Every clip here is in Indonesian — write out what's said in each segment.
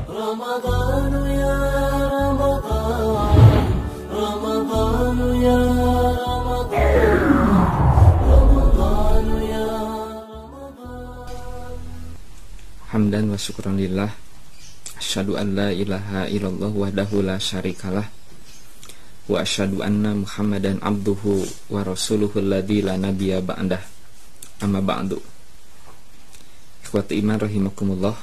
رمضان يا رمضان رمضان يا رمضان رمضان يا رمضان Hamdan wa syukran lillah. Asyhadu an la ilaha illallah wahdahu la syarikalah. Wa asyhadu anna Muhammadan abduhu wa rasuluhu alladzi la nabiyya ba'dah. Amma ba'du. Ikhwati iman rahimakumullah.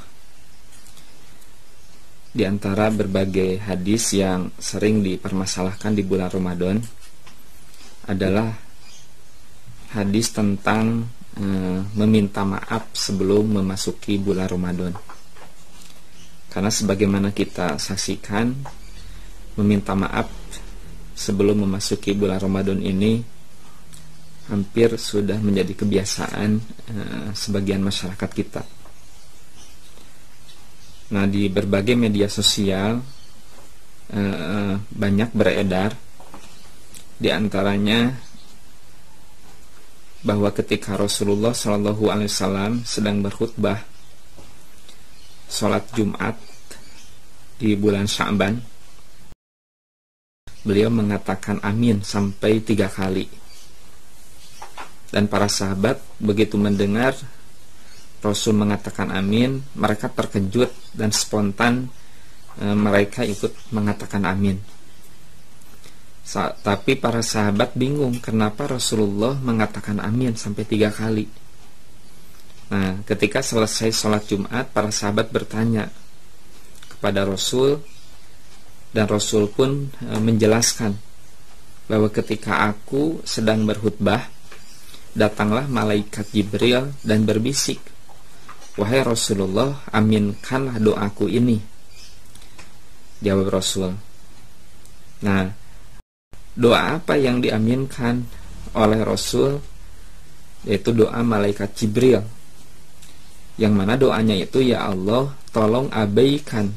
Di antara berbagai hadis yang sering dipermasalahkan di bulan Ramadan adalah hadis tentang meminta maaf sebelum memasuki bulan Ramadan. Karena sebagaimana kita saksikan, meminta maaf sebelum memasuki bulan Ramadan ini hampir sudah menjadi kebiasaan sebagian masyarakat kita. Nah, di berbagai media sosial banyak beredar, di antaranya bahwa ketika Rasulullah SAW sedang berkhutbah sholat Jumat di bulan Sya'ban, beliau mengatakan amin sampai 3 kali. Dan para sahabat begitu mendengar Rasul mengatakan amin, mereka terkejut dan spontan mereka ikut mengatakan amin. Tapi para sahabat bingung kenapa Rasulullah mengatakan amin sampai 3 kali. Nah, ketika selesai sholat Jumat, para sahabat bertanya kepada Rasul, dan Rasul pun menjelaskan bahwa ketika aku sedang berkhutbah, datanglah malaikat Jibril dan berbisik, "Wahai Rasulullah, aminkanlah doaku ini." Jawab Rasul. Nah, doa apa yang diaminkan oleh Rasul? Yaitu doa malaikat Jibril, yang mana doanya itu, "Ya Allah, tolong abaikan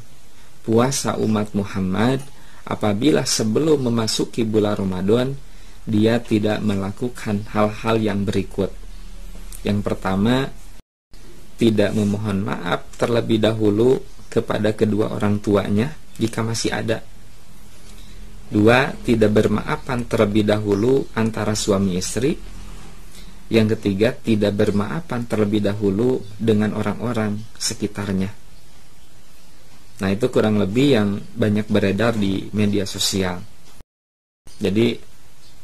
puasa umat Muhammad apabila sebelum memasuki bulan Ramadan dia tidak melakukan hal-hal yang berikut. Yang pertama, tidak memohon maaf terlebih dahulu kepada kedua orang tuanya jika masih ada. 2, tidak bermaafan terlebih dahulu antara suami istri. Yang ketiga, tidak bermaafan terlebih dahulu dengan orang-orang sekitarnya." Nah, itu kurang lebih yang banyak beredar di media sosial. Jadi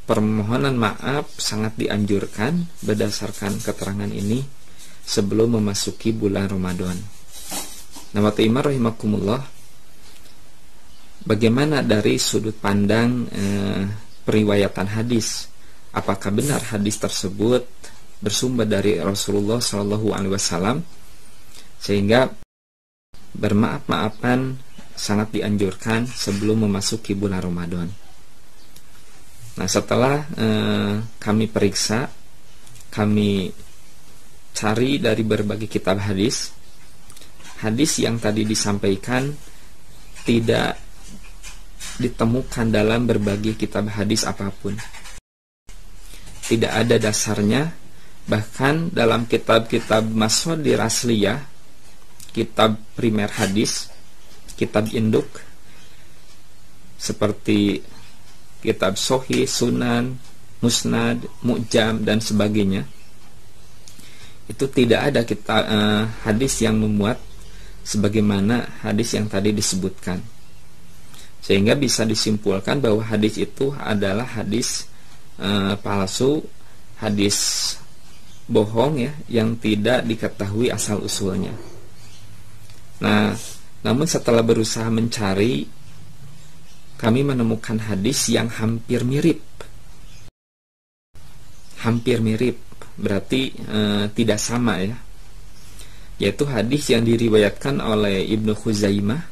permohonan maaf sangat dianjurkan berdasarkan keterangan ini sebelum memasuki bulan Ramadan. Nah, wa ta'imar rahimakumullah, bagaimana dari sudut pandang periwayatan hadis? Apakah benar hadis tersebut bersumber dari Rasulullah SAW sehingga bermaaf-maafan sangat dianjurkan sebelum memasuki bulan Ramadan? Nah, setelah kami periksa, kami cari dari berbagai kitab hadis, hadis yang tadi disampaikan tidak ditemukan dalam berbagai kitab hadis apapun. Tidak ada dasarnya, bahkan dalam kitab-kitab Mashadir Asliyah, kitab primer hadis, kitab induk seperti kitab Sahih, Sunan, Musnad, Mu'jam dan sebagainya, itu tidak ada kitab hadis yang memuat sebagaimana hadis yang tadi disebutkan, sehingga bisa disimpulkan bahwa hadis itu adalah hadis palsu, hadis bohong ya, yang tidak diketahui asal usulnya. Nah, namun setelah berusaha mencari, kami menemukan hadis yang hampir mirip. Hampir mirip berarti tidak sama ya. Yaitu hadis yang diriwayatkan oleh Ibnu Khuzaimah,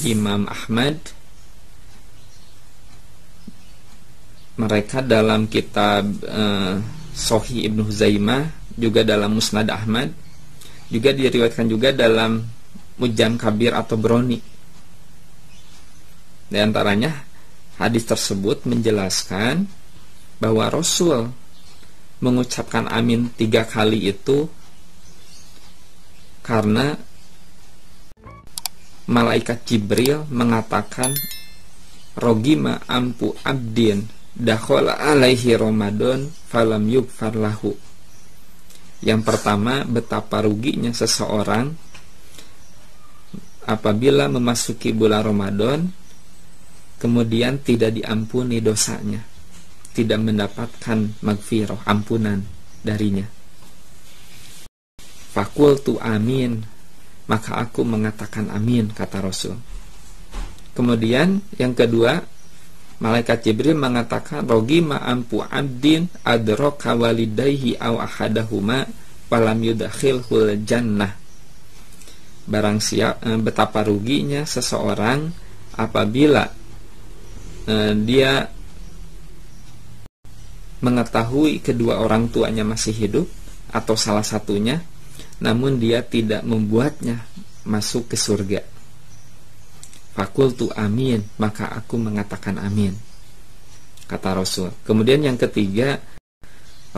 Imam Ahmad, mereka dalam kitab Sahih Ibnu Khuzaimah, juga dalam Musnad Ahmad, juga diriwayatkan juga dalam Mu'jam Kabir atau Broni. Di antaranya hadis tersebut menjelaskan bahwa Rasul mengucapkan amin 3 kali itu karena malaikat Jibril mengatakan, rogima ampu abdin dakhala alaihi Ramadan falam yughfar lahu. Yang pertama, betapa ruginya seseorang apabila memasuki bulan Ramadan kemudian tidak diampuni dosanya, tidak mendapatkan maghfirah, ampunan darinya. Fakultu amin, maka aku mengatakan amin, kata Rasul. Kemudian yang kedua, malaikat Jibril mengatakan, rogima ampu abdin adroka walidayhi aw ahadahuma falam yudakhilhul jannah. Barang siapa, betapa ruginya seseorang apabila dia mengetahui kedua orang tuanya masih hidup atau salah satunya, namun dia tidak membuatnya masuk ke surga. Fakultu amin, maka aku mengatakan amin, kata Rasul. Kemudian yang ketiga,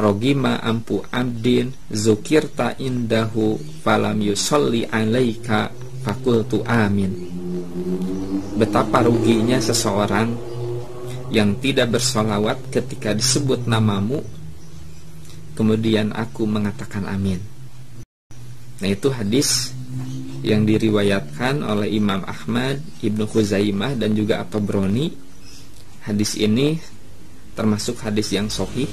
rogima ampu abdin zukirta indahu falam yusolli alaika fakultu amin. Betapa ruginya seseorang yang tidak bersolawat ketika disebut namamu, kemudian aku mengatakan amin. Nah, itu hadis yang diriwayatkan oleh Imam Ahmad, Ibnu Khuzaimah, dan juga At-Tabrani. Hadis ini termasuk hadis yang sahih,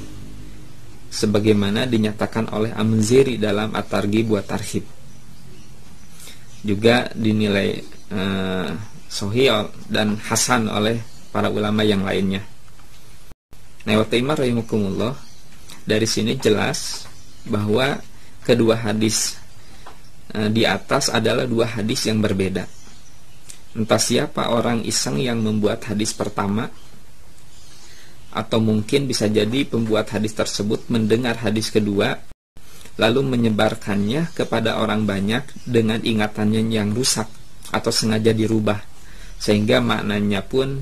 sebagaimana dinyatakan oleh Al-Munziri dalam At-Targhib wa Tarhib. Juga dinilai sahih dan hasan oleh para ulama yang lainnya. Nah, wa ta'imah rahimakumullah, dari sini jelas bahwa kedua hadis di atas adalah dua hadis yang berbeda. Entah siapa orang iseng yang membuat hadis pertama, atau mungkin bisa jadi pembuat hadis tersebut mendengar hadis kedua lalu menyebarkannya kepada orang banyak dengan ingatannya yang rusak atau sengaja dirubah, sehingga maknanya pun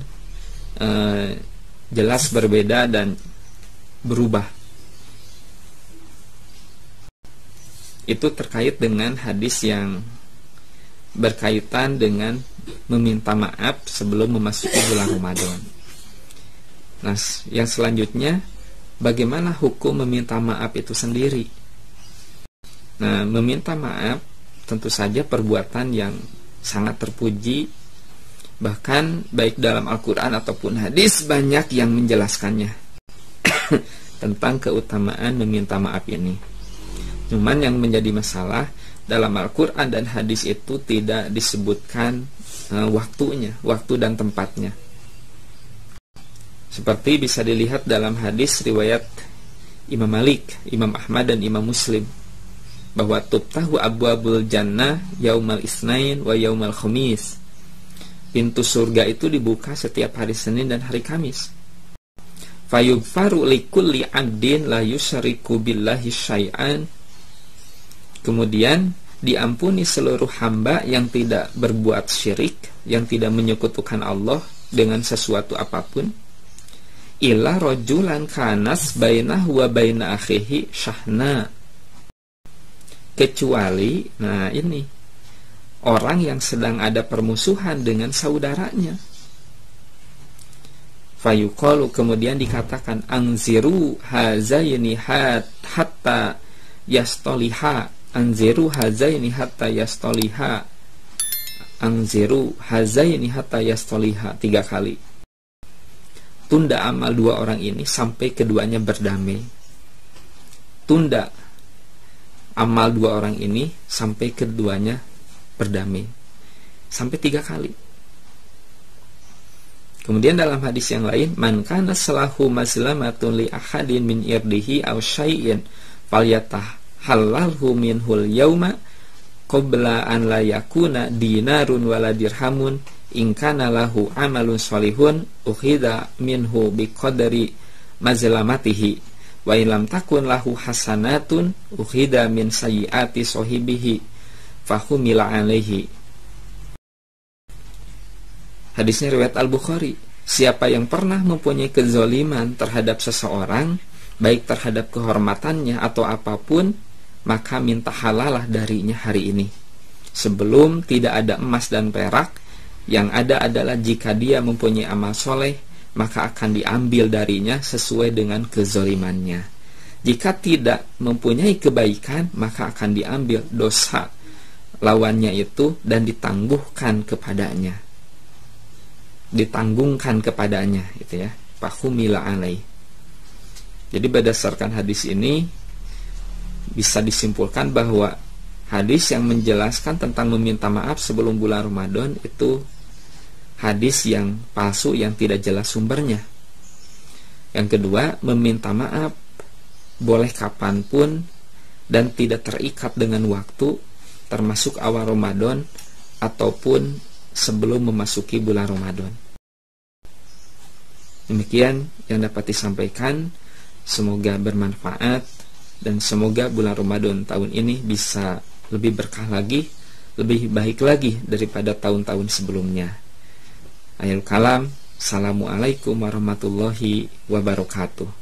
jelas berbeda dan berubah. Itu terkait dengan hadis yang berkaitan dengan meminta maaf sebelum memasuki bulan Ramadan. Nah, yang selanjutnya, bagaimana hukum meminta maaf itu sendiri? Nah, meminta maaf tentu saja perbuatan yang sangat terpuji. Bahkan baik dalam Al-Quran ataupun hadis banyak yang menjelaskannya tentang keutamaan meminta maaf ini. Cuman yang menjadi masalah, dalam Al-Quran dan hadis itu tidak disebutkan waktunya, waktu dan tempatnya. Seperti bisa dilihat dalam hadis riwayat Imam Malik, Imam Ahmad, dan Imam Muslim, bahwa tubtahu abwabul jannah yaumal isnain wa yaumal khamis. Pintu surga itu dibuka setiap hari Senin dan hari Kamis. Fayughfaru likulli 'abdin la yusyriku billahi syai'an. Kemudian diampuni seluruh hamba yang tidak berbuat syirik, yang tidak menyekutukan Allah dengan sesuatu apapun, illa rajulan kanas bainahu wa baina akhihi syahna, kecuali, nah ini, orang yang sedang ada permusuhan dengan saudaranya. Fayuqalu, kemudian dikatakan, anziru hazaini hatta yastoliha, anziru hazaini hatta yastoliha, anziru hazaini hatta yastoliha, 3 kali. Tunda amal dua orang ini sampai keduanya berdamai. Tunda amal dua orang ini sampai keduanya berdamai, sampai 3 kali. Kemudian dalam hadis yang lain, man kana salahu mazlamatun li ahadin min irdihi aw syai'in falyatah halalhu minhul yauma qabla an la yakuna dinarun wala dirhamun in kana lahu amalun shalihun ukhidha minhu biqadri mazlamatihi wa illam takun lahu hasanatun ukhidha min sayyiati sahibihi fahumila alaihi. Hadisnya riwayat Al-Bukhari. Siapa yang pernah mempunyai kezaliman terhadap seseorang, baik terhadap kehormatannya atau apapun, maka minta halalah darinya hari ini. Sebelum tidak ada emas dan perak, yang ada adalah jika dia mempunyai amal soleh, maka akan diambil darinya sesuai dengan kezalimannya. Jika tidak mempunyai kebaikan, maka akan diambil dosa lawannya itu dan ditanggungkan kepadanya, itu ya, fahumila alaih. Jadi berdasarkan hadis ini bisa disimpulkan bahwa hadis yang menjelaskan tentang meminta maaf sebelum bulan Ramadan itu hadis yang palsu, yang tidak jelas sumbernya. Yang kedua, meminta maaf boleh kapanpun dan tidak terikat dengan waktu, termasuk awal Ramadan ataupun sebelum memasuki bulan Ramadan. Demikian yang dapat disampaikan. Semoga bermanfaat dan semoga bulan Ramadan tahun ini bisa lebih berkah lagi, lebih baik lagi daripada tahun-tahun sebelumnya. Akhirul kalam, assalamualaikum warahmatullahi wabarakatuh.